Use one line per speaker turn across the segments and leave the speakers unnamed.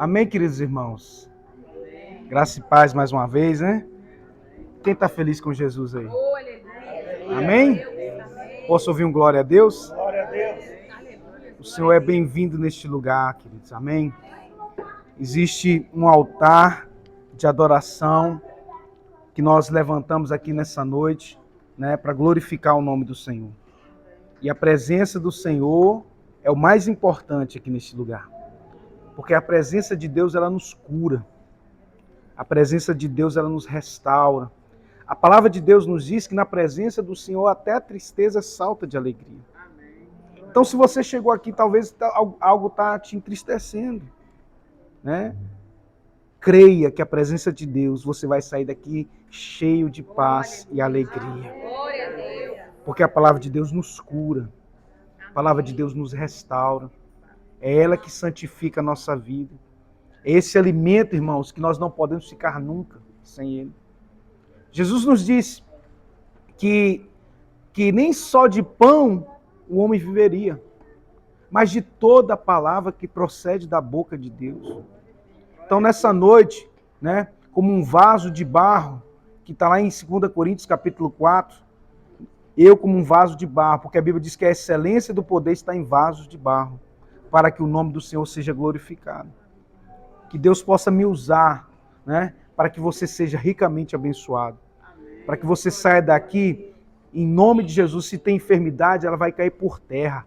Amém, queridos irmãos? Graça e paz mais uma vez, né? Quem está feliz com Jesus aí? Amém? Posso ouvir um glória a Deus?
Glória a Deus.
O Senhor é bem-vindo neste lugar, queridos. Amém? Existe um altar de adoração que nós levantamos aqui nessa noite, né, para glorificar o nome do Senhor. E a presença do Senhor é o mais importante aqui neste lugar. Porque a presença de Deus, ela nos cura. A presença de Deus, ela nos restaura. A palavra de Deus nos diz que na presença do Senhor até a tristeza salta de alegria. Então, se você chegou aqui, talvez algo está te entristecendo, né? Creia que a presença de Deus, você vai sair daqui cheio de paz e alegria. Porque a palavra de Deus nos cura. A palavra de Deus nos restaura. É ela que santifica a nossa vida. É esse alimento, irmãos, que nós não podemos ficar nunca sem ele. Jesus nos disse que nem só de pão o homem viveria, mas de toda a palavra que procede da boca de Deus. Então, nessa noite, né, como um vaso de barro, que está lá em 2 Coríntios capítulo 4, eu como um vaso de barro, porque a Bíblia diz que a excelência do poder está em vasos de barro, para que o nome do Senhor seja glorificado. Que Deus possa me usar, né, para que você seja ricamente abençoado. Para que você saia daqui, em nome de Jesus, se tem enfermidade, ela vai cair por terra.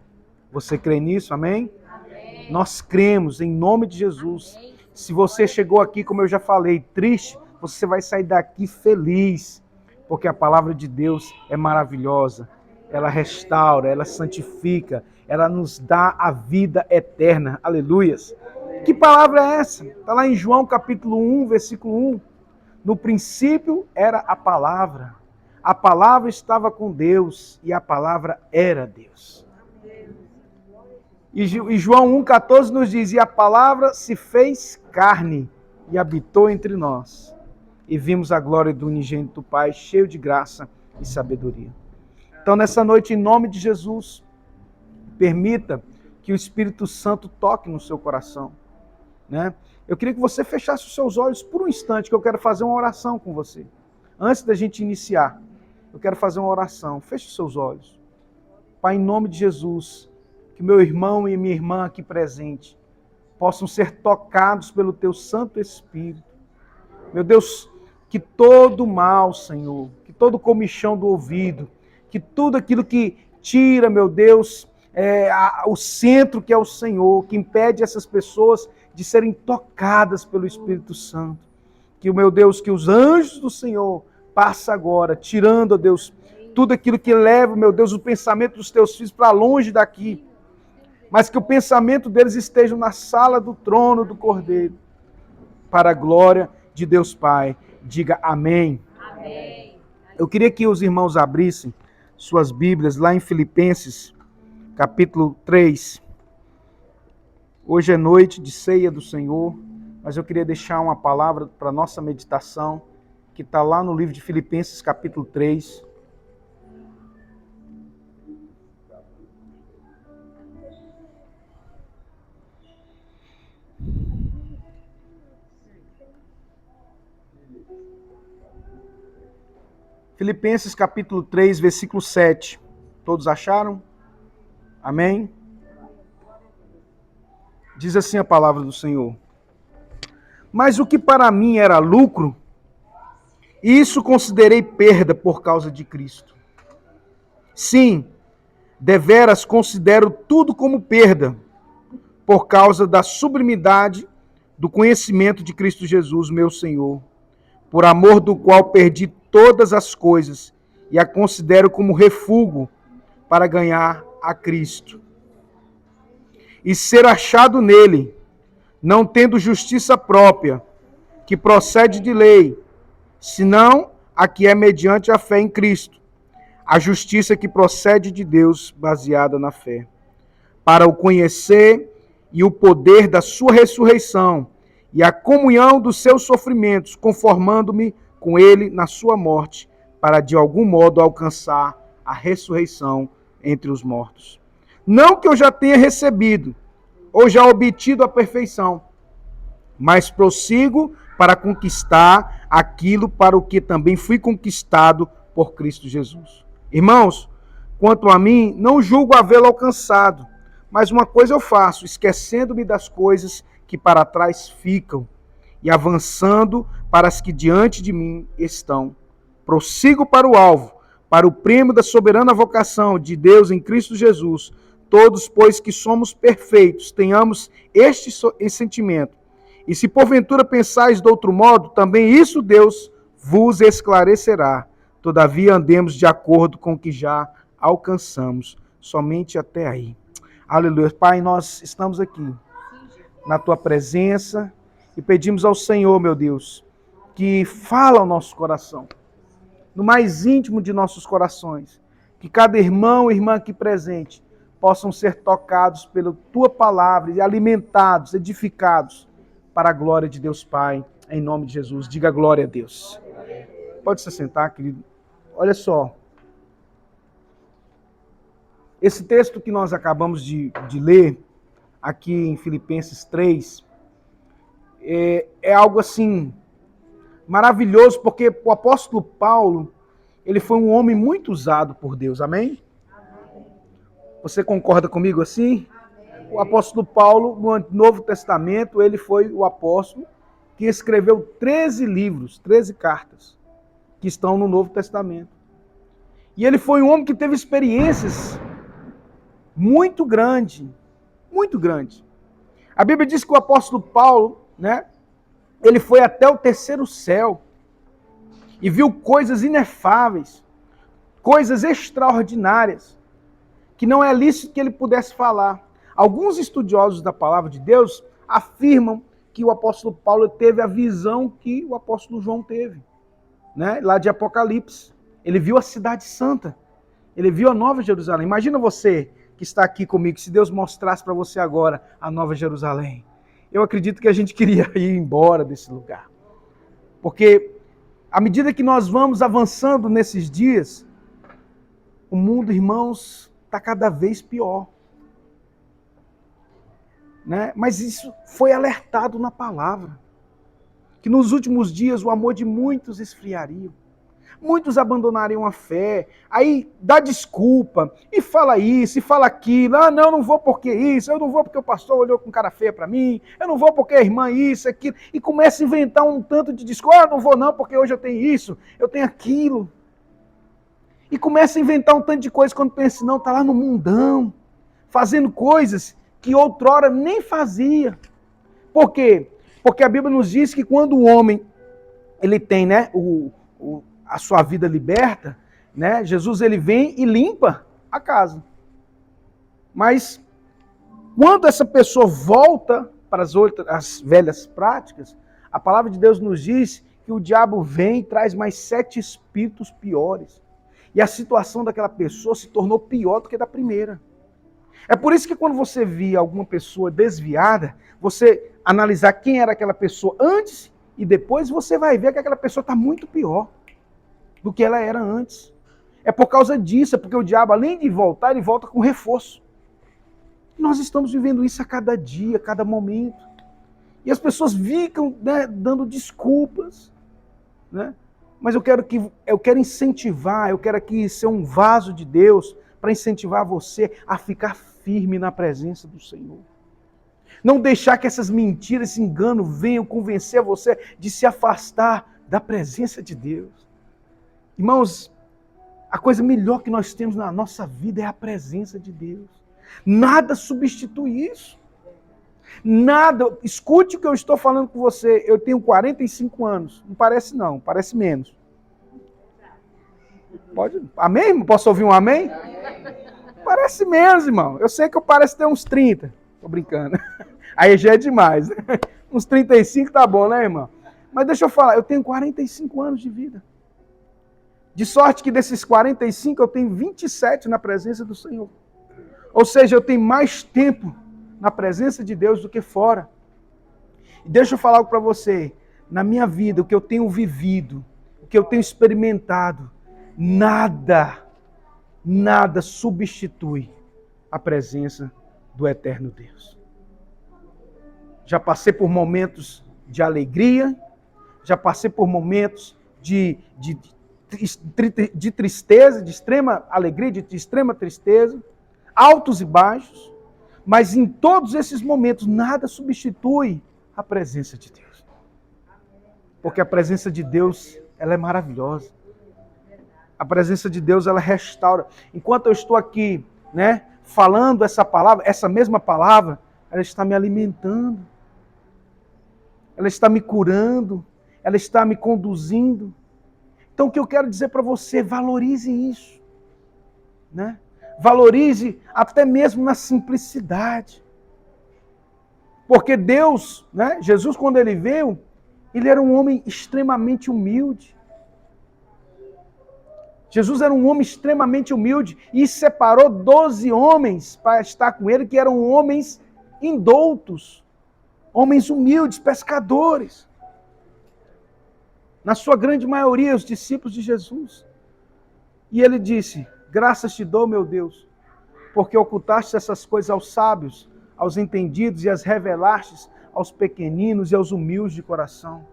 Você crê nisso? Amém? Amém. Nós cremos, em nome de Jesus. Amém. Se você chegou aqui, como eu já falei, triste, você vai sair daqui feliz. Porque a palavra de Deus é maravilhosa. Ela restaura, ela santifica, ela nos dá a vida eterna. Aleluias. Que palavra é essa? Está lá em João capítulo 1, versículo 1. No princípio era a palavra estava com Deus e a palavra era Deus. E João 1,14 nos diz, e a palavra se fez carne e habitou entre nós. E vimos a glória do unigênito Pai, cheio de graça e sabedoria. Então, nessa noite, em nome de Jesus, permita que o Espírito Santo toque no seu coração, né? Eu queria que você fechasse os seus olhos por um instante, que eu quero fazer uma oração com você. Antes da gente iniciar, eu quero fazer uma oração. Feche os seus olhos. Pai, em nome de Jesus, que meu irmão e minha irmã aqui presente possam ser tocados pelo Teu Santo Espírito. Meu Deus, que todo mal, Senhor, que todo comichão do ouvido, que tudo aquilo que tira, meu Deus, o centro que é o Senhor, que impede essas pessoas de serem tocadas pelo Espírito Santo. Que, meu Deus, que os anjos do Senhor passem agora, tirando, ó Deus, tudo aquilo que leva, meu Deus, o pensamento dos teus filhos para longe daqui. Mas que o pensamento deles esteja na sala do trono do Cordeiro. Para a glória de Deus Pai. Diga amém. Amém. Eu queria que os irmãos abrissem suas Bíblias lá em Filipenses, capítulo 3. Hoje é noite de ceia do Senhor, mas eu queria deixar uma palavra para a nossa meditação, que está lá no livro de Filipenses, capítulo 3. Filipenses, capítulo 3, versículo 7. Todos acharam? Amém? Diz assim a palavra do Senhor. Mas o que para mim era lucro, isso considerei perda por causa de Cristo. Sim, deveras considero tudo como perda, por causa da sublimidade do conhecimento de Cristo Jesus, meu Senhor, por amor do qual perdi todas as coisas e a considero como refúgio para ganhar a Cristo. E ser achado nele, não tendo justiça própria, que procede de lei, senão a que é mediante a fé em Cristo, a justiça que procede de Deus, baseada na fé, para o conhecer e o poder da sua ressurreição e a comunhão dos seus sofrimentos, conformando-me com ele na sua morte, para de algum modo alcançar a ressurreição entre os mortos. Não que eu já tenha recebido ou já obtido a perfeição, mas prossigo para conquistar aquilo para o que também fui conquistado por Cristo Jesus. Irmãos, quanto a mim, não julgo havê-lo alcançado, mas uma coisa eu faço, esquecendo-me das coisas que para trás ficam e avançando para as que diante de mim estão. Prossigo para o alvo, para o prêmio da soberana vocação de Deus em Cristo Jesus. Todos, pois que somos perfeitos, tenhamos este sentimento. E se porventura pensais de outro modo, também isso Deus vos esclarecerá. Todavia andemos de acordo com o que já alcançamos, somente até aí. Aleluia. Pai, nós estamos aqui na tua presença e pedimos ao Senhor, meu Deus, que fala ao nosso coração, no mais íntimo de nossos corações, que cada irmão e irmã aqui presente possam ser tocados pela tua palavra e alimentados, edificados para a glória de Deus Pai, em nome de Jesus. Diga glória a Deus. Pode se sentar, querido. Olha só. Esse texto que nós acabamos de ler, aqui em Filipenses 3, é algo assim maravilhoso, porque o apóstolo Paulo, ele foi um homem muito usado por Deus, amém? Você concorda comigo assim? O apóstolo Paulo, no Novo Testamento, ele foi o apóstolo que escreveu 13 livros, 13 cartas, que estão no Novo Testamento. E ele foi um homem que teve experiências muito grandes, muito grandes. A Bíblia diz que o apóstolo Paulo, né, ele foi até o terceiro céu e viu coisas inefáveis, coisas extraordinárias, que não é lícito que ele pudesse falar. Alguns estudiosos da palavra de Deus afirmam que o apóstolo Paulo teve a visão que o apóstolo João teve, né, lá de Apocalipse. Ele viu a cidade santa, ele viu a Nova Jerusalém. Imagina você que está aqui comigo, se Deus mostrasse para você agora a Nova Jerusalém. Eu acredito que a gente queria ir embora desse lugar. Porque à medida que nós vamos avançando nesses dias, o mundo, irmãos, está cada vez pior. Né? Mas isso foi alertado na palavra. Que nos últimos dias o amor de muitos esfriaria. Muitos abandonariam a fé, aí dá desculpa, e fala isso, e fala aquilo. Ah, não vou porque isso, eu não vou porque o pastor olhou com cara feia para mim, eu não vou porque a irmã isso, aquilo. E começa a inventar um tanto de desculpa. Ah, não vou não porque hoje eu tenho isso, eu tenho aquilo. E começa a inventar um tanto de coisa quando pensa, não, está lá no mundão, fazendo coisas que outrora nem fazia. Por quê? Porque a Bíblia nos diz que quando o homem ele tem, né, a sua vida liberta, né? Jesus ele vem e limpa a casa. Mas quando essa pessoa volta para as velhas práticas, a palavra de Deus nos diz que o diabo vem e traz mais 7 espíritos piores. E a situação daquela pessoa se tornou pior do que da primeira. É por isso que quando você via alguma pessoa desviada, você analisar quem era aquela pessoa antes e depois, você vai ver que aquela pessoa está muito pior do que ela era antes. É por causa disso, é porque o diabo, além de voltar, ele volta com reforço. Nós estamos vivendo isso a cada dia, a cada momento. E as pessoas ficam, né, dando desculpas. Né? Mas eu quero incentivar, eu quero aqui ser um vaso de Deus para incentivar você a ficar firme na presença do Senhor. Não deixar que essas mentiras, esse engano venham convencer você de se afastar da presença de Deus. Irmãos, a coisa melhor que nós temos na nossa vida é a presença de Deus. Nada substitui isso. Nada. Escute o que eu estou falando com você. Eu tenho 45 anos. Não parece não, parece menos. Pode? Amém? Posso ouvir um amém? Parece menos, irmão. Eu sei que eu pareço ter uns 30. Tô brincando. Aí já é demais. Uns 35 tá bom, né, irmão? Mas deixa eu falar, eu tenho 45 anos de vida. De sorte que desses 45 eu tenho 27 na presença do Senhor. Ou seja, eu tenho mais tempo na presença de Deus do que fora. E deixa eu falar algo para você. Na minha vida, o que eu tenho vivido, o que eu tenho experimentado, nada substitui a presença do eterno Deus. Já passei por momentos de alegria, já passei por momentos de tristeza, de extrema alegria, de extrema tristeza, altos e baixos, mas em todos esses momentos nada substitui a presença de Deus. Porque a presença de Deus, ela é maravilhosa. A presença de Deus, ela restaura. Enquanto eu estou aqui, falando essa palavra, essa mesma palavra, ela está me alimentando. Ela está me curando. Ela está me conduzindo. Então o que eu quero dizer para você, valorize isso. Valorize até mesmo na simplicidade. Porque Deus, Jesus quando ele veio, ele era um homem extremamente humilde. Jesus era um homem extremamente humilde e separou 12 homens para estar com ele, que eram homens indoutos, homens humildes, pescadores. Na sua grande maioria, os discípulos de Jesus. E ele disse, graças te dou, meu Deus, porque ocultaste essas coisas aos sábios, aos entendidos e as revelaste aos pequeninos e aos humildes de coração.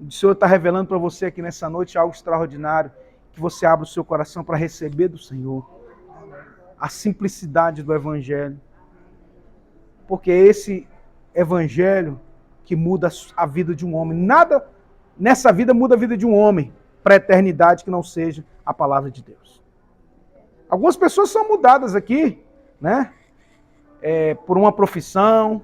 O Senhor está revelando para você aqui nessa noite algo extraordinário, que você abra o seu coração para receber do Senhor a simplicidade do Evangelho. Porque é esse Evangelho que muda a vida de um homem. Nada nessa vida muda a vida de um homem para a eternidade que não seja a palavra de Deus. Algumas pessoas são mudadas aqui, por uma profissão.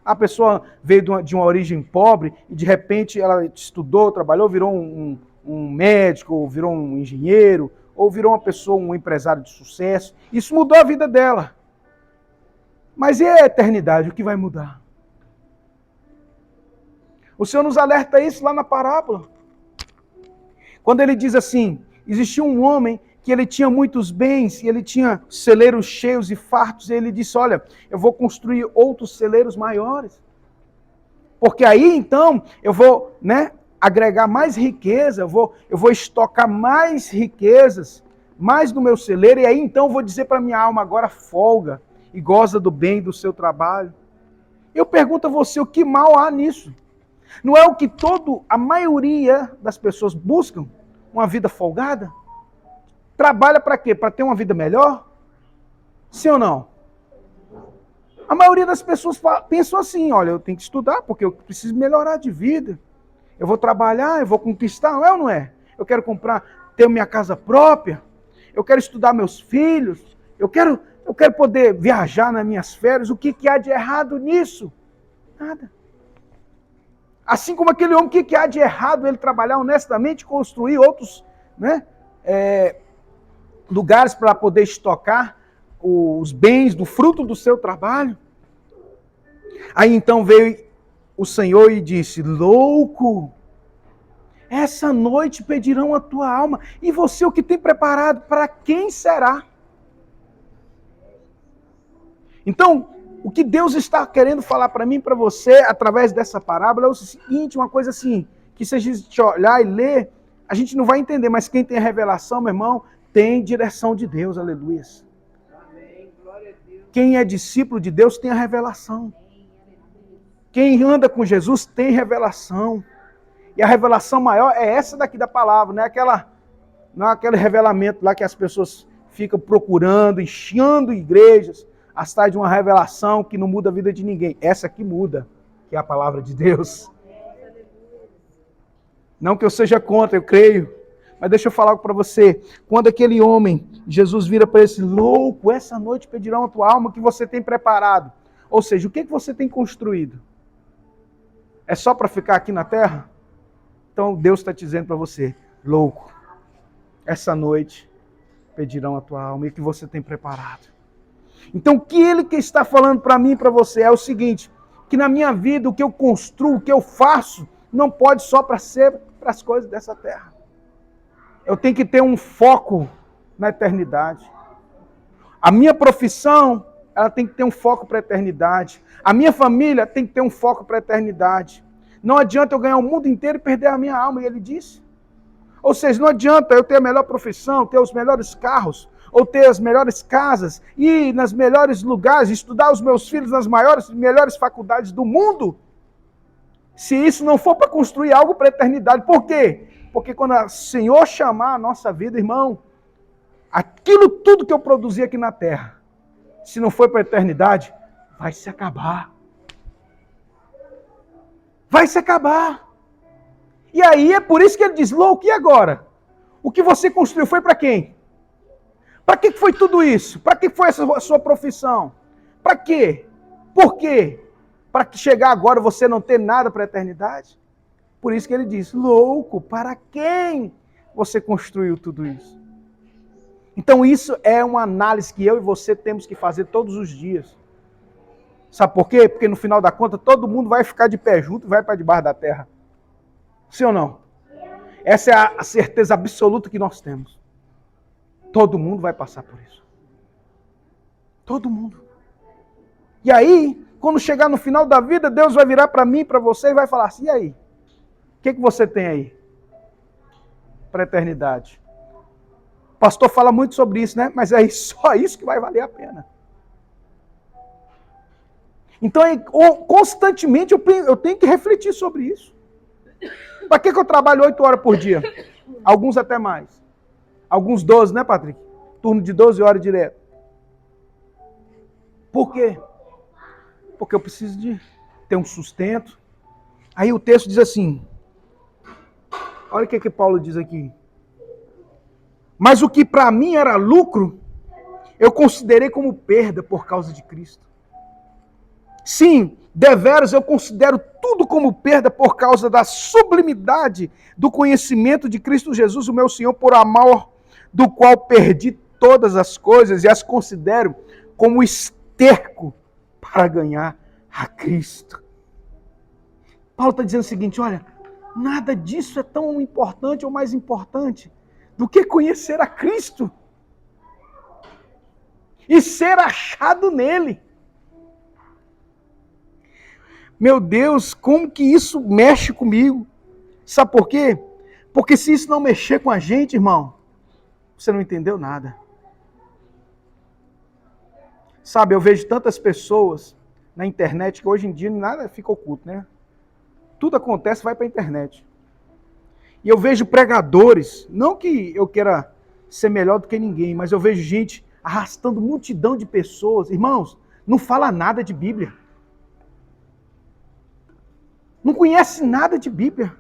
A pessoa veio de uma origem pobre e de repente ela estudou, trabalhou, virou um médico, ou virou um engenheiro, ou virou uma pessoa, um empresário de sucesso. Isso mudou a vida dela. Mas e a eternidade? O que vai mudar? O Senhor nos alerta isso lá na parábola. Quando ele diz assim, existia um homem que ele tinha muitos bens, e ele tinha celeiros cheios e fartos, e ele disse, olha, eu vou construir outros celeiros maiores. Porque aí, então, eu vou agregar mais riqueza, eu vou estocar mais riquezas, mais no meu celeiro, e aí, então, eu vou dizer para minha alma, agora folga, e goza do bem do seu trabalho. Eu pergunto a você, o que mal há nisso? Não é o que a maioria das pessoas buscam? Uma vida folgada? Trabalha para quê? Para ter uma vida melhor? Sim ou não? A maioria das pessoas pensam assim, olha, eu tenho que estudar porque eu preciso melhorar de vida. Eu vou trabalhar, eu vou conquistar, não é ou não é? Eu quero ter minha casa própria, eu quero estudar meus filhos, eu quero poder viajar nas minhas férias. O que há de errado nisso? Nada. Assim como aquele homem, o que há de errado ele trabalhar honestamente, construir outros, lugares para poder estocar os bens do fruto do seu trabalho? Aí então veio o Senhor e disse, louco, essa noite pedirão a tua alma, e você o que tem preparado, para quem será? Então, o que Deus está querendo falar para mim e para você, através dessa parábola, é o seguinte, uma coisa assim, que se a gente olhar e ler, a gente não vai entender, mas quem tem a revelação, meu irmão, tem direção de Deus, aleluia. Quem é discípulo de Deus tem a revelação. Quem anda com Jesus tem revelação. E a revelação maior é essa daqui da palavra, não é aquele revelamento lá que as pessoas ficam procurando, enchendo igrejas, atrás de uma revelação que não muda a vida de ninguém. Essa aqui muda, que é a palavra de Deus. Não que eu seja contra, eu creio. Mas deixa eu falar algo para você. Quando aquele homem, Jesus vira para esse louco, essa noite pedirão a tua alma, que você tem preparado. Ou seja, o que você tem construído? É só para ficar aqui na terra? Então Deus está te dizendo para você, louco, essa noite pedirão a tua alma, e o que você tem preparado. Então o que ele que está falando para mim e para você é o seguinte, que na minha vida o que eu construo, o que eu faço, não pode só para ser para as coisas dessa terra. Eu tenho que ter um foco na eternidade. A minha profissão, ela tem que ter um foco para a eternidade. A minha família tem que ter um foco para a eternidade. Não adianta eu ganhar o mundo inteiro e perder a minha alma, e ele disse. Ou seja, não adianta eu ter a melhor profissão, ter os melhores carros, ou ter as melhores casas, ir nas melhores lugares, estudar os meus filhos nas melhores faculdades do mundo, Se isso não for para construir algo para a eternidade. Por quê? Porque quando o Senhor chamar a nossa vida, irmão, aquilo tudo que eu produzi aqui na terra, se não for para a eternidade, vai se acabar. Vai se acabar. E aí é por isso que ele diz, louco, e agora? O que você construiu foi para quem? Para que foi tudo isso? Para que foi essa sua profissão? Para quê? Por quê? Para que chegar agora você não ter nada para a eternidade? Por isso que ele diz, louco, para quem você construiu tudo isso? Então isso é uma análise que eu e você temos que fazer todos os dias. Sabe por quê? Porque no final da conta todo mundo vai ficar de pé junto e vai para debaixo da terra. Sim ou não? Essa é a certeza absoluta que nós temos. Todo mundo vai passar por isso. Todo mundo. E aí, quando chegar no final da vida, Deus vai virar para mim, para você e vai falar assim, e aí? O que você tem aí? Para a eternidade. O pastor fala muito sobre isso, né? Mas é só isso que vai valer a pena. Então, constantemente eu tenho que refletir sobre isso. Para que eu trabalho 8 horas por dia? Alguns até mais. Alguns 12, né, Patrick? Turno de 12 horas direto. Por quê? Porque eu preciso de ter um sustento. Aí o texto diz assim, olha o que Paulo diz aqui. Mas o que para mim era lucro, eu considerei como perda por causa de Cristo. Sim, deveras eu considero tudo como perda por causa da sublimidade do conhecimento de Cristo Jesus, o meu Senhor, por amor do qual perdi todas as coisas e as considero como esterco para ganhar a Cristo. Paulo está dizendo o seguinte, olha, nada disso é tão importante ou mais importante do que conhecer a Cristo e ser achado nele. Meu Deus, como que isso mexe comigo? Sabe por quê? Porque se isso não mexer com a gente, irmão, você não entendeu nada. Sabe, eu vejo tantas pessoas na internet que hoje em dia nada fica oculto, né? Tudo acontece, vai para a internet. E eu vejo pregadores, não que eu queira ser melhor do que ninguém, mas eu vejo gente arrastando multidão de pessoas. Irmãos, não fala nada de Bíblia. Não conhece nada de Bíblia.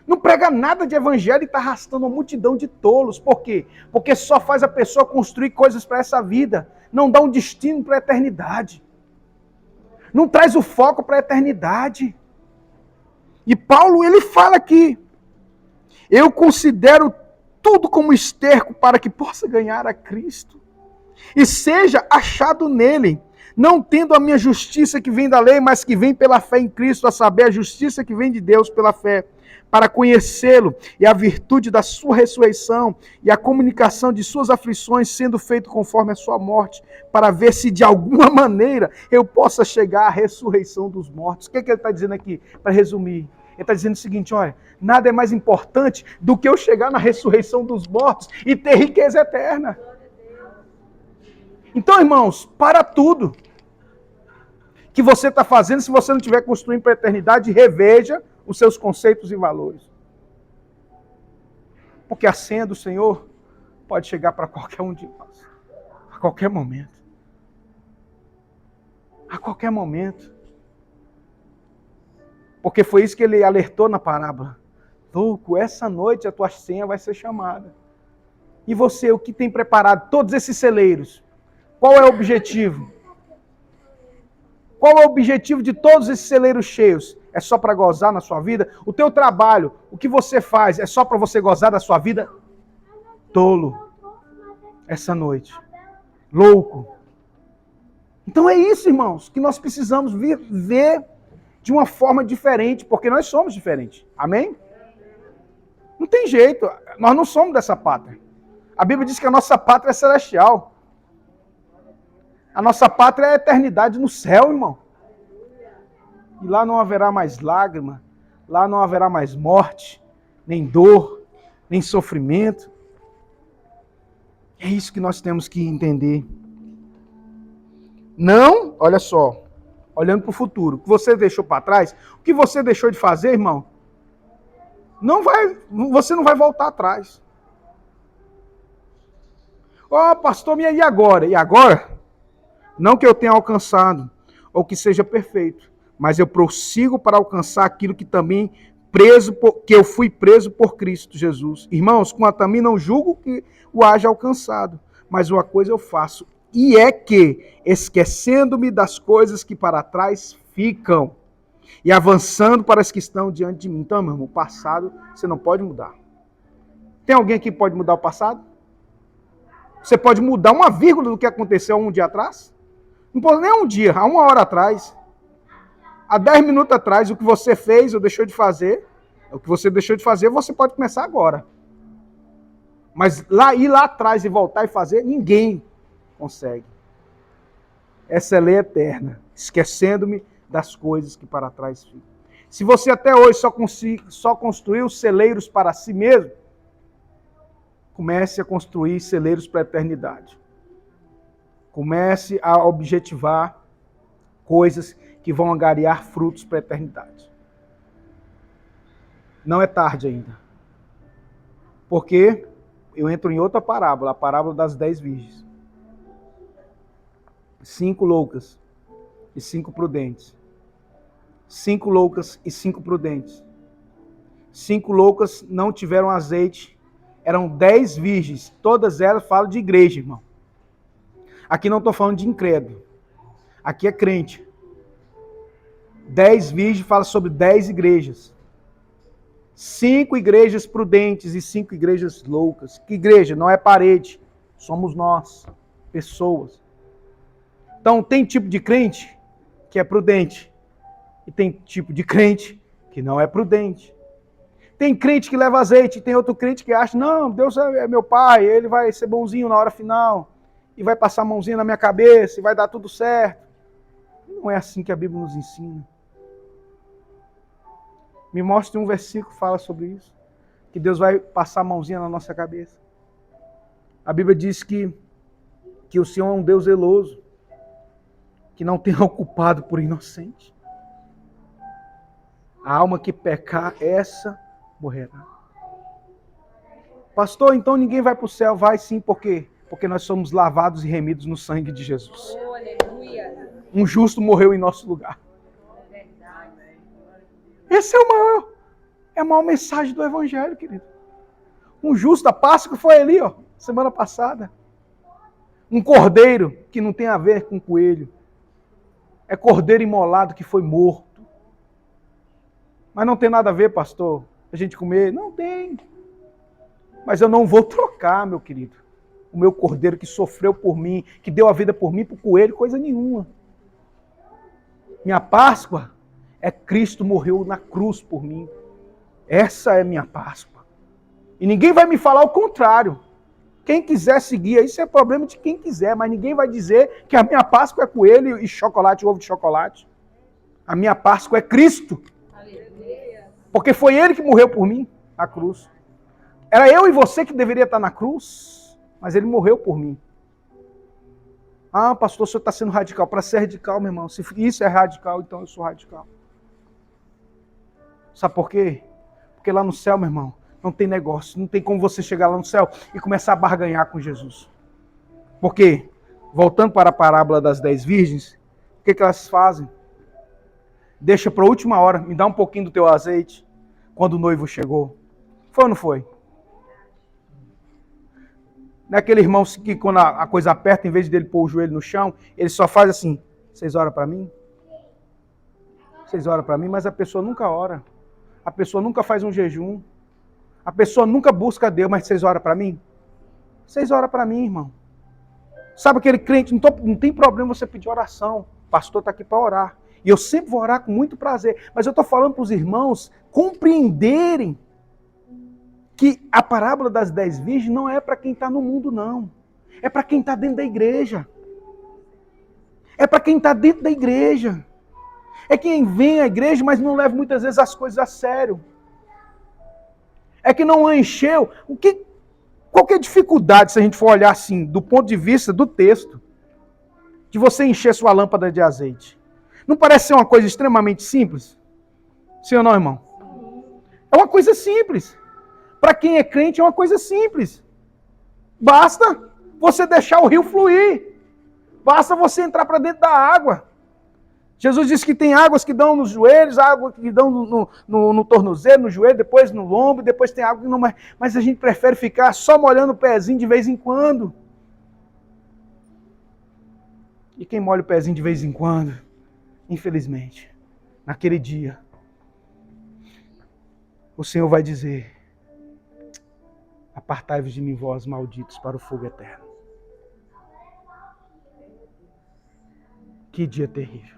Não prega nada de evangelho e está arrastando uma multidão de tolos. Por quê? Porque só faz a pessoa construir coisas para essa vida. Não dá um destino para a eternidade. Não traz o foco para a eternidade. E Paulo, ele fala aqui, eu considero tudo como esterco para que possa ganhar a Cristo e seja achado nele, não tendo a minha justiça que vem da lei, mas que vem pela fé em Cristo, a saber, a justiça que vem de Deus pela fé, para conhecê-lo e a virtude da sua ressurreição e a comunicação de suas aflições, sendo feito conforme a sua morte, para ver se de alguma maneira eu possa chegar à ressurreição dos mortos. O que ele está dizendo aqui? Para resumir, ele está dizendo o seguinte, olha, nada é mais importante do que eu chegar na ressurreição dos mortos e ter riqueza eterna. Então, irmãos, para tudo que você está fazendo, se você não estiver construindo para a eternidade, reveja os seus conceitos e valores. Porque a senha do Senhor pode chegar para qualquer um de nós, a qualquer momento. A qualquer momento. Porque foi isso que ele alertou na parábola. Louco, essa noite a tua senha vai ser chamada. E você, o que tem preparado todos esses celeiros? Qual é o objetivo? Qual é o objetivo de todos esses celeiros cheios? É só para gozar na sua vida? O teu trabalho, o que você faz, é só para você gozar da sua vida? Tolo. Essa noite. Louco. Então é isso, irmãos, que nós precisamos ver de uma forma diferente, porque nós somos diferentes. Amém? Não tem jeito. Nós não somos dessa pátria. A Bíblia diz que a nossa pátria é celestial. A nossa pátria é a eternidade no céu, irmão. E lá não haverá mais lágrima, lá não haverá mais morte, nem dor, nem sofrimento. É isso que nós temos que entender. Não, olha só, olhando para o futuro. O que você deixou para trás, o que você deixou de fazer, irmão, você não vai voltar atrás. Pastor, e agora? E agora? Não que eu tenha alcançado, ou que seja perfeito, mas eu prossigo para alcançar aquilo que também que eu fui preso por Cristo Jesus. Irmãos, quanto a mim não julgo que o haja alcançado, mas uma coisa eu faço, e é que, esquecendo-me das coisas que para trás ficam, e avançando para as que estão diante de mim. Então, meu irmão, o passado você não pode mudar. Tem alguém que pode mudar o passado? Você pode mudar uma vírgula do que aconteceu um dia atrás? Não pode nem um dia, há 1 hora atrás. Há 10 minutos atrás, o que você fez ou deixou de fazer, o que você deixou de fazer, você pode começar agora. Mas ir lá atrás e voltar e fazer, ninguém consegue. Essa é a lei eterna, esquecendo-me das coisas que para trás ficam. Se você até hoje só construiu celeiros para si mesmo, comece a construir celeiros para a eternidade. Comece a objetivar coisas que vão angariar frutos para a eternidade. Não é tarde ainda. Porque eu entro em outra parábola, a parábola das 10 virgens. 5 loucas e 5 prudentes. 5 loucas e 5 prudentes. 5 loucas não tiveram azeite. Eram 10 virgens. Todas elas falam de igreja, irmão. Aqui não estou falando de incrédulo. Aqui é crente. 10 virgens falam sobre 10 igrejas. 5 igrejas prudentes e 5 igrejas loucas. Que igreja? Não é parede. Somos nós, pessoas. Então tem tipo de crente que é prudente. E tem tipo de crente que não é prudente. Tem crente que leva azeite, e tem outro crente que acha, não, Deus é meu pai, ele vai ser bonzinho na hora final, e vai passar a mãozinha na minha cabeça, e vai dar tudo certo. Não é assim que a Bíblia nos ensina. Me mostre um versículo que fala sobre isso. Que Deus vai passar a mãozinha na nossa cabeça. A Bíblia diz que o Senhor é um Deus zeloso, que não tem ocupado por inocente. A alma que pecar, essa morrerá. Pastor, então ninguém vai para o céu? Vai sim, por quê? Porque nós somos lavados e remidos no sangue de Jesus.
Oh, aleluia.
Um justo morreu em nosso lugar. Essa é a maior mensagem do Evangelho, querido. Um justo, a Páscoa foi ali, semana passada. Um cordeiro que não tem a ver com coelho. É cordeiro imolado que foi morto. Mas não tem nada a ver, pastor, a gente comer? Não tem. Mas eu não vou trocar, meu querido, o meu cordeiro que sofreu por mim, que deu a vida por mim, por coelho, coisa nenhuma. Minha Páscoa é Cristo morreu na cruz por mim. Essa é minha Páscoa. E ninguém vai me falar o contrário. Quem quiser seguir, isso é problema de quem quiser, mas ninguém vai dizer que a minha Páscoa é coelho e chocolate, ovo de chocolate. A minha Páscoa é Cristo. Porque foi Ele que morreu por mim, na cruz. Era eu e você que deveria estar na cruz, mas Ele morreu por mim. Ah, pastor, o senhor está sendo radical. Para ser radical, meu irmão, se isso é radical, então eu sou radical. Sabe por quê? Porque lá no céu, meu irmão, não tem negócio. Não tem como você chegar lá no céu e começar a barganhar com Jesus. Por quê? Voltando para a parábola das 10 virgens, o que elas fazem? Deixa para a última hora, me dá um pouquinho do teu azeite, quando o noivo chegou. Foi ou não foi? Não é aquele irmão que quando a coisa aperta, em vez dele pôr o joelho no chão, ele só faz assim, vocês oram para mim? Vocês oram para mim, mas a pessoa nunca ora. A pessoa nunca faz um jejum. A pessoa nunca busca a Deus, mas vocês oram para mim? Vocês oram para mim, irmão. Sabe aquele crente, não tem problema você pedir oração. O pastor está aqui para orar. E eu sempre vou orar com muito prazer. Mas eu estou falando para os irmãos compreenderem que a parábola das 10 virgens não é para quem está no mundo, não. É para quem está dentro da igreja. É para quem está dentro da igreja. É quem vem à igreja, mas não leva muitas vezes as coisas a sério. É que não encheu. Qualquer dificuldade, se a gente for olhar assim, do ponto de vista do texto, de você encher sua lâmpada de azeite. Não parece ser uma coisa extremamente simples? Sim ou não, irmão? É uma coisa simples. Para quem é crente, é uma coisa simples. Basta você deixar o rio fluir. Basta você entrar para dentro da água. Jesus disse que tem águas que dão nos joelhos, água que dão no tornozelo, no joelho, depois no lombo, depois tem água que não mais. Mas a gente prefere ficar só molhando o pezinho de vez em quando. E quem molha o pezinho de vez em quando, infelizmente, naquele dia, o Senhor vai dizer: apartai-vos de mim, vós malditos, para o fogo eterno. Que dia terrível.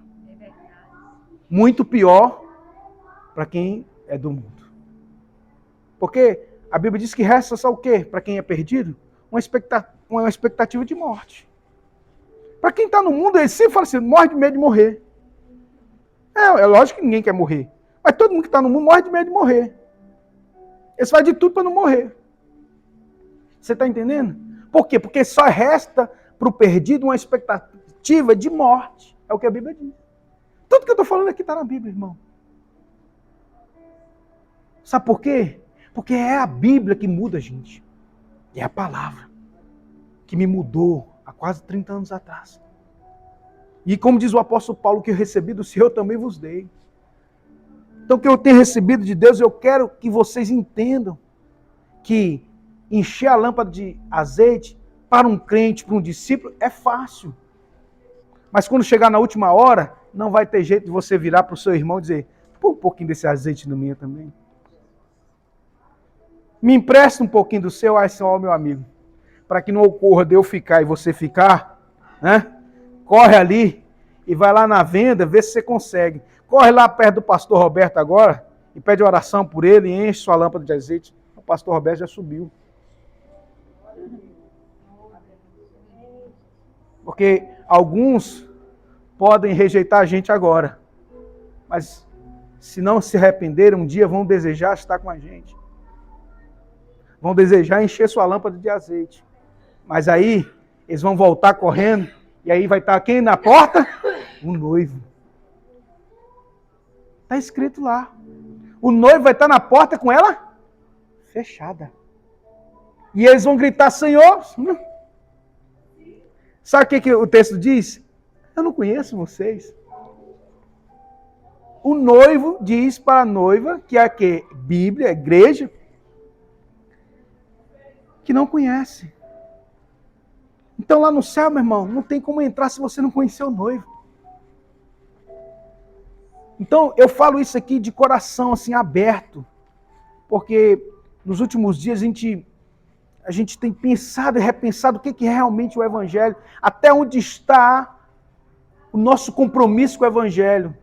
Muito pior para quem é do mundo. Porque a Bíblia diz que resta só o quê? Para quem é perdido? Uma expectativa de morte. Para quem está no mundo, ele sempre fala assim: morre de medo de morrer. É lógico que ninguém quer morrer. Mas todo mundo que está no mundo morre de medo de morrer. Eles fazem de tudo para não morrer. Você está entendendo? Por quê? Porque só resta para o perdido uma expectativa de morte. É o que a Bíblia diz. Tudo que eu estou falando aqui está na Bíblia, irmão. Sabe por quê? Porque é a Bíblia que muda a gente. É a palavra que me mudou há quase 30 anos atrás. E como diz o apóstolo Paulo, que eu recebi do Senhor, eu também vos dei. Então o que eu tenho recebido de Deus, eu quero que vocês entendam que encher a lâmpada de azeite para um crente, para um discípulo, é fácil. Mas quando chegar na última hora, não vai ter jeito de você virar para o seu irmão e dizer: põe um pouquinho desse azeite no meu também. Me empresta um pouquinho do seu, meu amigo. Para que não ocorra de eu ficar e você ficar, né? Corre ali e vai lá na venda, vê se você consegue. Corre lá perto do pastor Roberto agora e pede oração por ele e enche sua lâmpada de azeite. O pastor Roberto já subiu. Porque alguns podem rejeitar a gente agora, mas se não se arrependerem, um dia vão desejar estar com a gente. Vão desejar encher sua lâmpada de azeite. Mas aí eles vão voltar correndo e aí vai estar quem na porta? O noivo. Está escrito lá. O noivo vai estar na porta com ela fechada. E eles vão gritar: Senhor. Sabe o que o texto diz? Eu não conheço vocês. O noivo diz para a noiva, que é a quê? Bíblia, igreja, que não conhece. Então lá no céu, meu irmão, não tem como entrar se você não conhecer o noivo. Então eu falo isso aqui de coração assim aberto, porque nos últimos dias a gente tem pensado e repensado o que é realmente o Evangelho, até onde está o nosso compromisso com o Evangelho.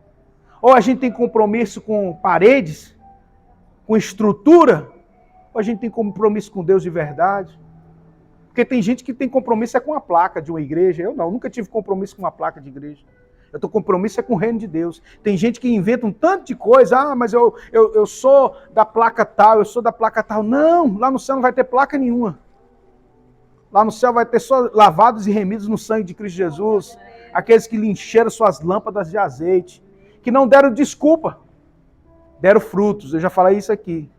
Ou a gente tem compromisso com paredes, com estrutura, ou a gente tem compromisso com Deus de verdade. Porque tem gente que tem compromisso com a placa de uma igreja. Eu não, nunca tive compromisso com uma placa de igreja. Eu tenho compromisso com o reino de Deus. Tem gente que inventa um tanto de coisa. Mas eu sou da placa tal, eu sou da placa tal. Não, lá no céu não vai ter placa nenhuma. Lá no céu vai ter só lavados e remidos no sangue de Cristo Jesus. Aqueles que lhe encheram suas lâmpadas de azeite. Que não deram desculpa. Deram frutos. Eu já falei isso aqui.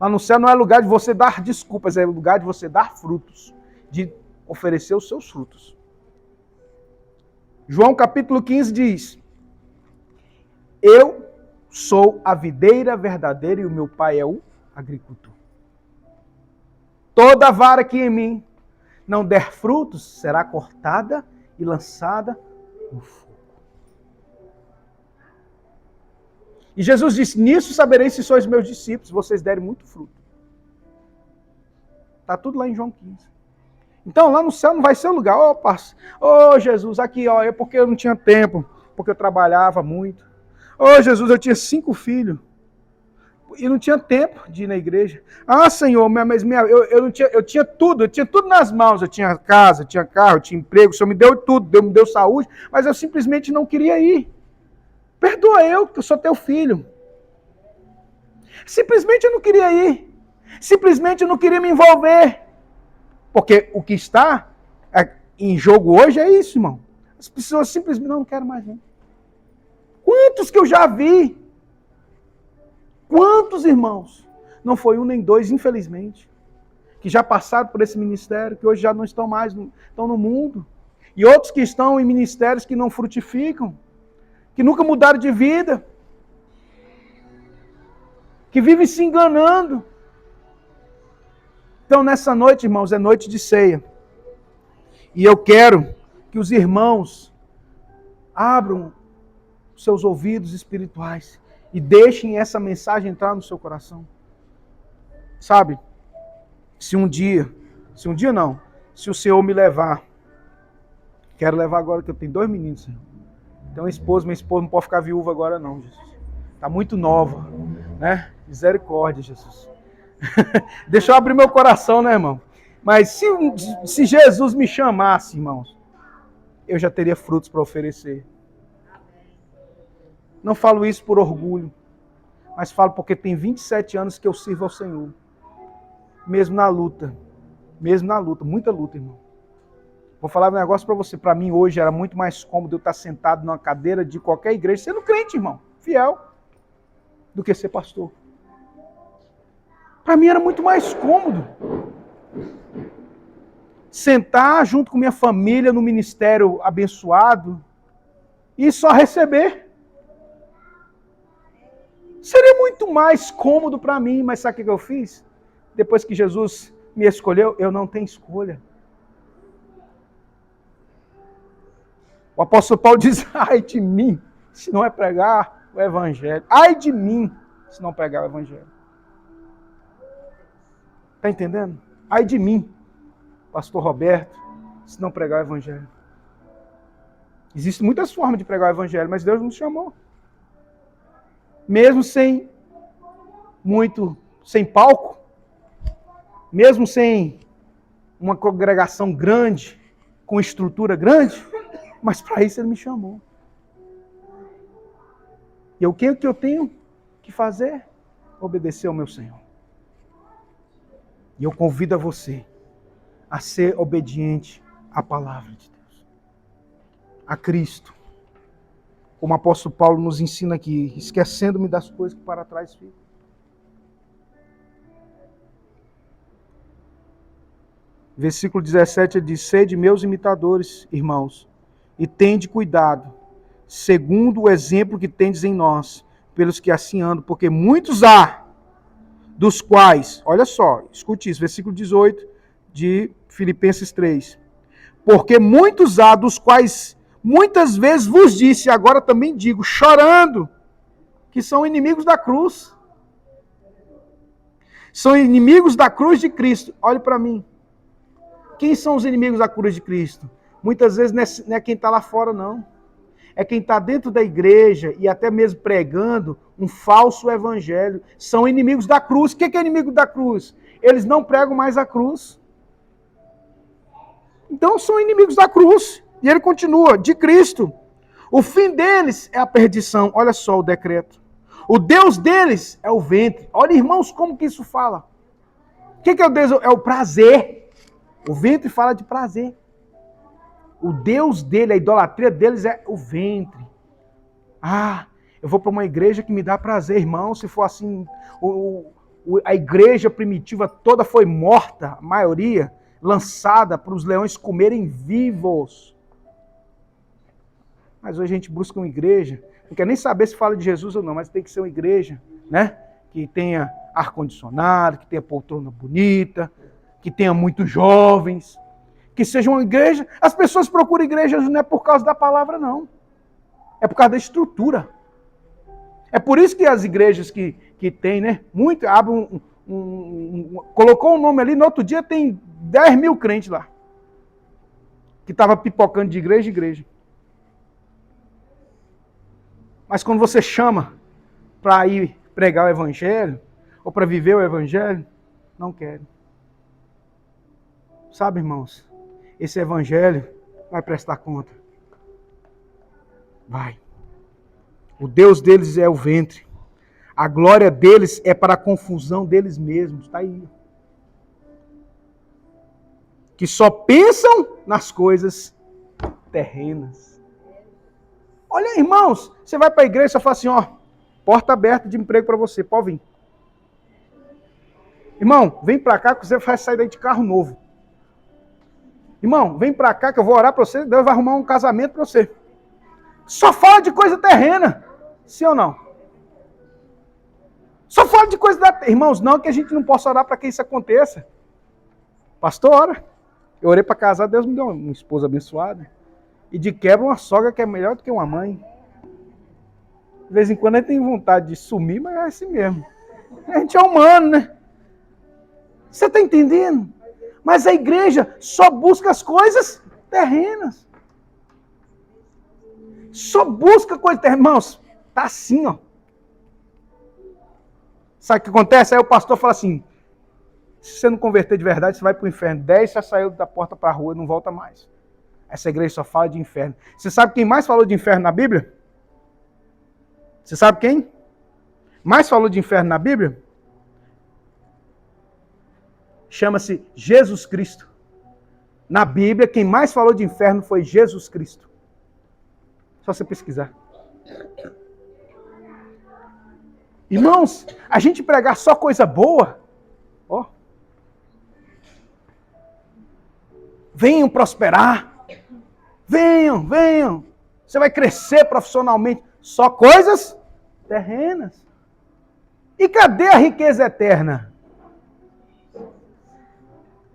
Lá no céu não é lugar de você dar desculpas, é lugar de você dar frutos. De oferecer os seus frutos. João capítulo 15 diz: eu sou a videira verdadeira e o meu pai é o agricultor. Toda vara que em mim não der frutos será cortada e lançada no fogo. E Jesus disse: nisso sabereis se sois meus discípulos, vocês derem muito fruto. Está tudo lá em João 15. Então lá no céu não vai ser o lugar: Jesus, aqui é porque eu não tinha tempo, porque eu trabalhava muito. Jesus, eu tinha 5 filhos e não tinha tempo de ir na igreja. Senhor, mas eu tinha tudo nas mãos. Eu tinha casa, tinha carro, tinha emprego, o Senhor me deu tudo, me deu saúde, mas eu simplesmente não queria ir. Perdoa eu, que eu sou teu filho. Simplesmente eu não queria ir. Simplesmente eu não queria me envolver. Porque o que está em jogo hoje é isso, irmão. As pessoas simplesmente não quero mais vir. Quantos que eu já vi? Quantos irmãos? Não foi um nem dois, infelizmente, que já passaram por esse ministério, que hoje já não estão mais, estão no mundo. E outros que estão em ministérios que não frutificam, que nunca mudaram de vida, que vivem se enganando. Então, nessa noite, irmãos, é noite de ceia. E eu quero que os irmãos abram seus ouvidos espirituais e deixem essa mensagem entrar no seu coração. Sabe? Se o Senhor me levar, quero levar agora que eu tenho 2 meninos, Senhor. Tem uma esposa, minha esposa não pode ficar viúva agora não, Jesus. Está muito nova, né? Misericórdia, Jesus. Deixa eu abrir meu coração, né, irmão? Mas se Jesus me chamasse, irmãos, eu já teria frutos para oferecer. Não falo isso por orgulho, mas falo porque tem 27 anos que eu sirvo ao Senhor. Mesmo na luta, muita luta, irmão. Vou falar um negócio para você. Para mim hoje era muito mais cômodo eu estar sentado numa cadeira de qualquer igreja, sendo crente, irmão, fiel, do que ser pastor. Para mim era muito mais cômodo sentar junto com minha família no ministério abençoado e só receber. Seria muito mais cômodo para mim, mas sabe o que eu fiz? Depois que Jesus me escolheu, eu não tenho escolha. O apóstolo Paulo diz, ai de mim, se não é pregar o evangelho. Ai de mim, se não pregar o evangelho. Está entendendo? Ai de mim, pastor Roberto, se não pregar o evangelho. Existem muitas formas de pregar o evangelho, mas Deus nos chamou. Mesmo sem palco, mesmo sem uma congregação grande, com estrutura grande, mas para isso Ele me chamou. E o que eu tenho que fazer? Obedecer ao meu Senhor. E eu convido a você a ser obediente à palavra de Deus, a Cristo. Como o apóstolo Paulo nos ensina aqui, esquecendo-me das coisas que para trás ficam. Versículo 17 diz, sede meus imitadores, irmãos, e tende cuidado, segundo o exemplo que tendes em nós, pelos que assim andam, porque muitos há, dos quais, olha só, escute isso, versículo 18 de Filipenses 3, porque muitos há, dos quais muitas vezes vos disse, agora também digo, chorando, que são inimigos da cruz. São inimigos da cruz de Cristo. Olhe para mim. Quem são os inimigos da cruz de Cristo? Muitas vezes não é quem está lá fora, não. É quem está dentro da igreja e até mesmo pregando um falso evangelho. São inimigos da cruz. O que é inimigo da cruz? Eles não pregam mais a cruz. Então são inimigos da cruz. E ele continua, de Cristo. O fim deles é a perdição. Olha só o decreto. O Deus deles é o ventre. Olha, irmãos, como que isso fala? O que é o Deus? É o prazer. O ventre fala de prazer. O Deus dele, a idolatria deles é o ventre. Ah, eu vou para uma igreja que me dá prazer, irmão. Se for assim, a igreja primitiva toda foi morta, a maioria, lançada para os leões comerem vivos. Mas hoje a gente busca uma igreja, não quer nem saber se fala de Jesus ou não, mas tem que ser uma igreja, né? Que tenha ar-condicionado, que tenha poltrona bonita, que tenha muitos jovens, que seja uma igreja. As pessoas procuram igrejas não é por causa da palavra, não. É por causa da estrutura. É por isso que as igrejas que tem, né? Muito, abrem colocou um nome ali, no outro dia tem 10 mil crentes lá. Que estava pipocando de igreja em igreja. Mas quando você chama para ir pregar o evangelho, ou para viver o evangelho, não querem. Sabe, irmãos, esse evangelho vai prestar conta. Vai. O Deus deles é o ventre. A glória deles é para a confusão deles mesmos. Está aí. Que só pensam nas coisas terrenas. Olha, irmãos, você vai para a igreja e fala assim, ó, porta aberta de emprego para você, pode vir. Irmão, vem para cá que você vai sair daí de carro novo. Irmão, vem para cá que eu vou orar para você, Deus vai arrumar um casamento para você. Só fala de coisa terrena. Sim ou não? Só fala de coisa da terra. Irmãos, não que a gente não possa orar para que isso aconteça. Pastor, ora. Eu orei para casar, Deus me deu uma esposa abençoada. E de quebra uma sogra que é melhor do que uma mãe. De vez em quando a gente tem vontade de sumir, mas é assim mesmo. A gente é humano, né? Você está entendendo? Mas a igreja só busca as coisas terrenas. Só busca coisas terrenas. Irmãos, tá assim, ó. Sabe o que acontece? Aí o pastor fala assim, se você não converter de verdade, você vai para o inferno. 10 já saiu da porta para a rua e não volta mais. Essa igreja só fala de inferno. Você sabe quem mais falou de inferno na Bíblia? Você sabe quem? Mais falou de inferno na Bíblia? Chama-se Jesus Cristo. Na Bíblia, quem mais falou de inferno foi Jesus Cristo. Só você pesquisar. Irmãos, a gente pregar só coisa boa, ó. Venham prosperar. Venham, venham. Você vai crescer profissionalmente. Só coisas terrenas. E cadê a riqueza eterna?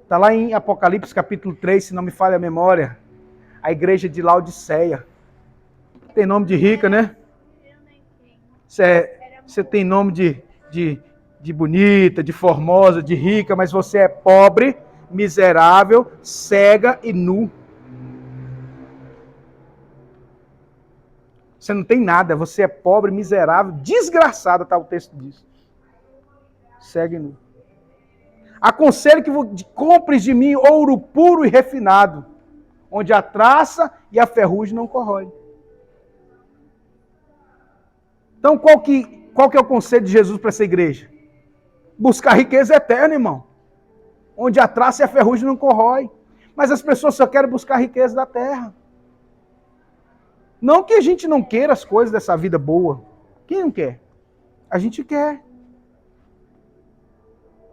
Está lá em Apocalipse capítulo 3, se não me falha a memória. A igreja de Laodiceia. Tem nome de rica, né? Você tem nome de bonita, de formosa, de rica, mas você é pobre, miserável, cega e nu. Você não tem nada, você é pobre, miserável, desgraçado, tá o texto disso. Cega e nu. Aconselho que compres de mim ouro puro e refinado, onde a traça e a ferrugem não corroem. Então, qual que é o conselho de Jesus para essa igreja? Buscar riqueza eterna, irmão. Onde a traça e a ferrugem não corrói. Mas as pessoas só querem buscar a riqueza da terra. Não que a gente não queira as coisas dessa vida boa. Quem não quer? A gente quer.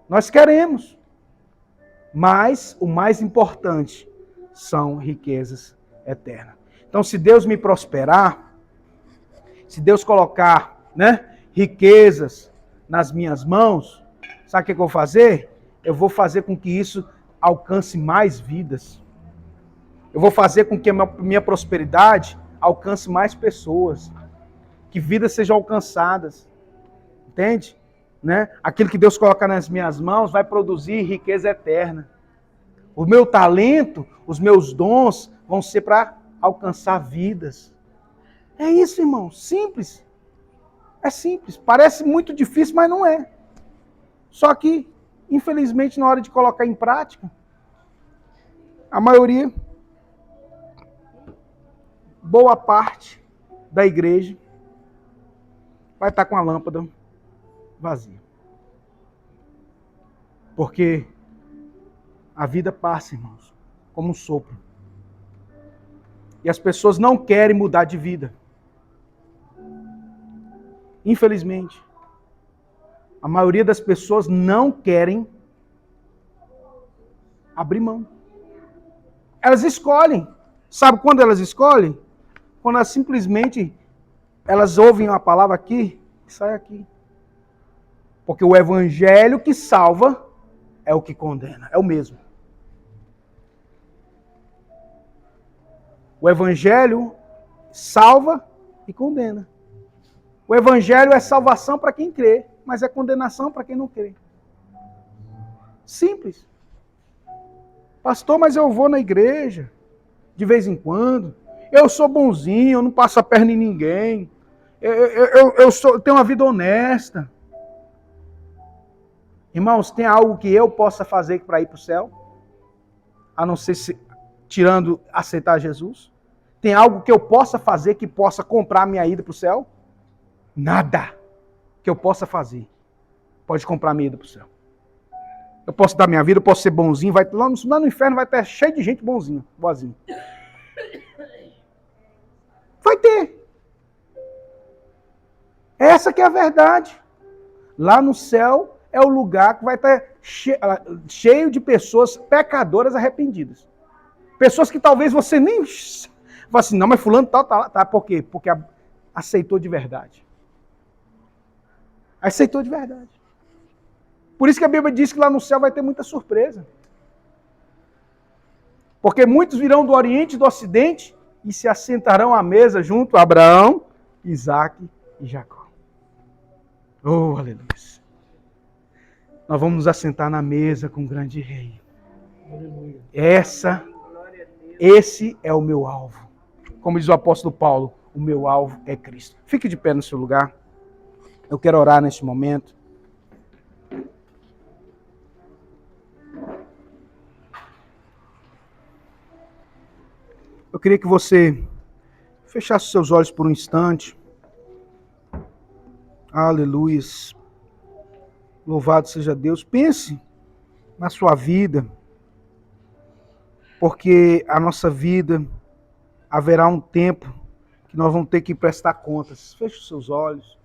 Nós queremos. Mas o mais importante são riquezas eternas. Então, se Deus me prosperar, se Deus colocar, né, riquezas nas minhas mãos, sabe o que eu vou fazer? Eu vou fazer com que isso alcance mais vidas. Eu vou fazer com que a minha prosperidade alcance mais pessoas. Que vidas sejam alcançadas. Entende? Né? Aquilo que Deus coloca nas minhas mãos vai produzir riqueza eterna. O meu talento, os meus dons vão ser para alcançar vidas. É isso, irmão. Simples. É simples. Parece muito difícil, mas não é. Só que, infelizmente, na hora de colocar em prática, a maioria, boa parte da igreja vai estar com a lâmpada vazia. Porque a vida passa, irmãos, como um sopro. E as pessoas não querem mudar de vida. Infelizmente, a maioria das pessoas não querem abrir mão. Elas escolhem. Sabe quando elas escolhem? Quando elas simplesmente ouvem uma palavra aqui e saem aqui. Porque o evangelho que salva é o que condena. É o mesmo. O evangelho salva e condena. O evangelho é salvação para quem crê, mas é condenação para quem não crê. Simples. Pastor, mas eu vou na igreja de vez em quando. Eu sou bonzinho, eu não passo a perna em ninguém. Eu tenho uma vida honesta. Irmãos, tem algo que eu possa fazer para ir para o céu? A não ser tirando aceitar Jesus? Tem algo que eu possa fazer que possa comprar a minha ida para o céu? Nada que eu possa fazer pode comprar a minha ida para o céu. Eu posso dar minha vida, eu posso ser bonzinho, lá no inferno vai estar cheio de gente boazinha. Vai ter. Essa que é a verdade. Lá no céu é o lugar que vai estar cheio de pessoas pecadoras arrependidas. Pessoas que talvez você nem... Fala assim, não, mas fulano tá. Por quê? Porque aceitou de verdade. Aceitou de verdade. Por isso que a Bíblia diz que lá no céu vai ter muita surpresa. Porque muitos virão do Oriente e do Ocidente e se assentarão à mesa junto a Abraão, Isaque e Jacó. Oh, aleluia. Nós vamos nos assentar na mesa com o grande rei. Esse é o meu alvo. Como diz o apóstolo Paulo, o meu alvo é Cristo. Fique de pé no seu lugar. Eu quero orar neste momento. Eu queria que você fechasse seus olhos por um instante. Aleluia. Louvado seja Deus. Pense na sua vida, porque a nossa vida haverá um tempo que nós vamos ter que prestar contas. Feche os seus olhos.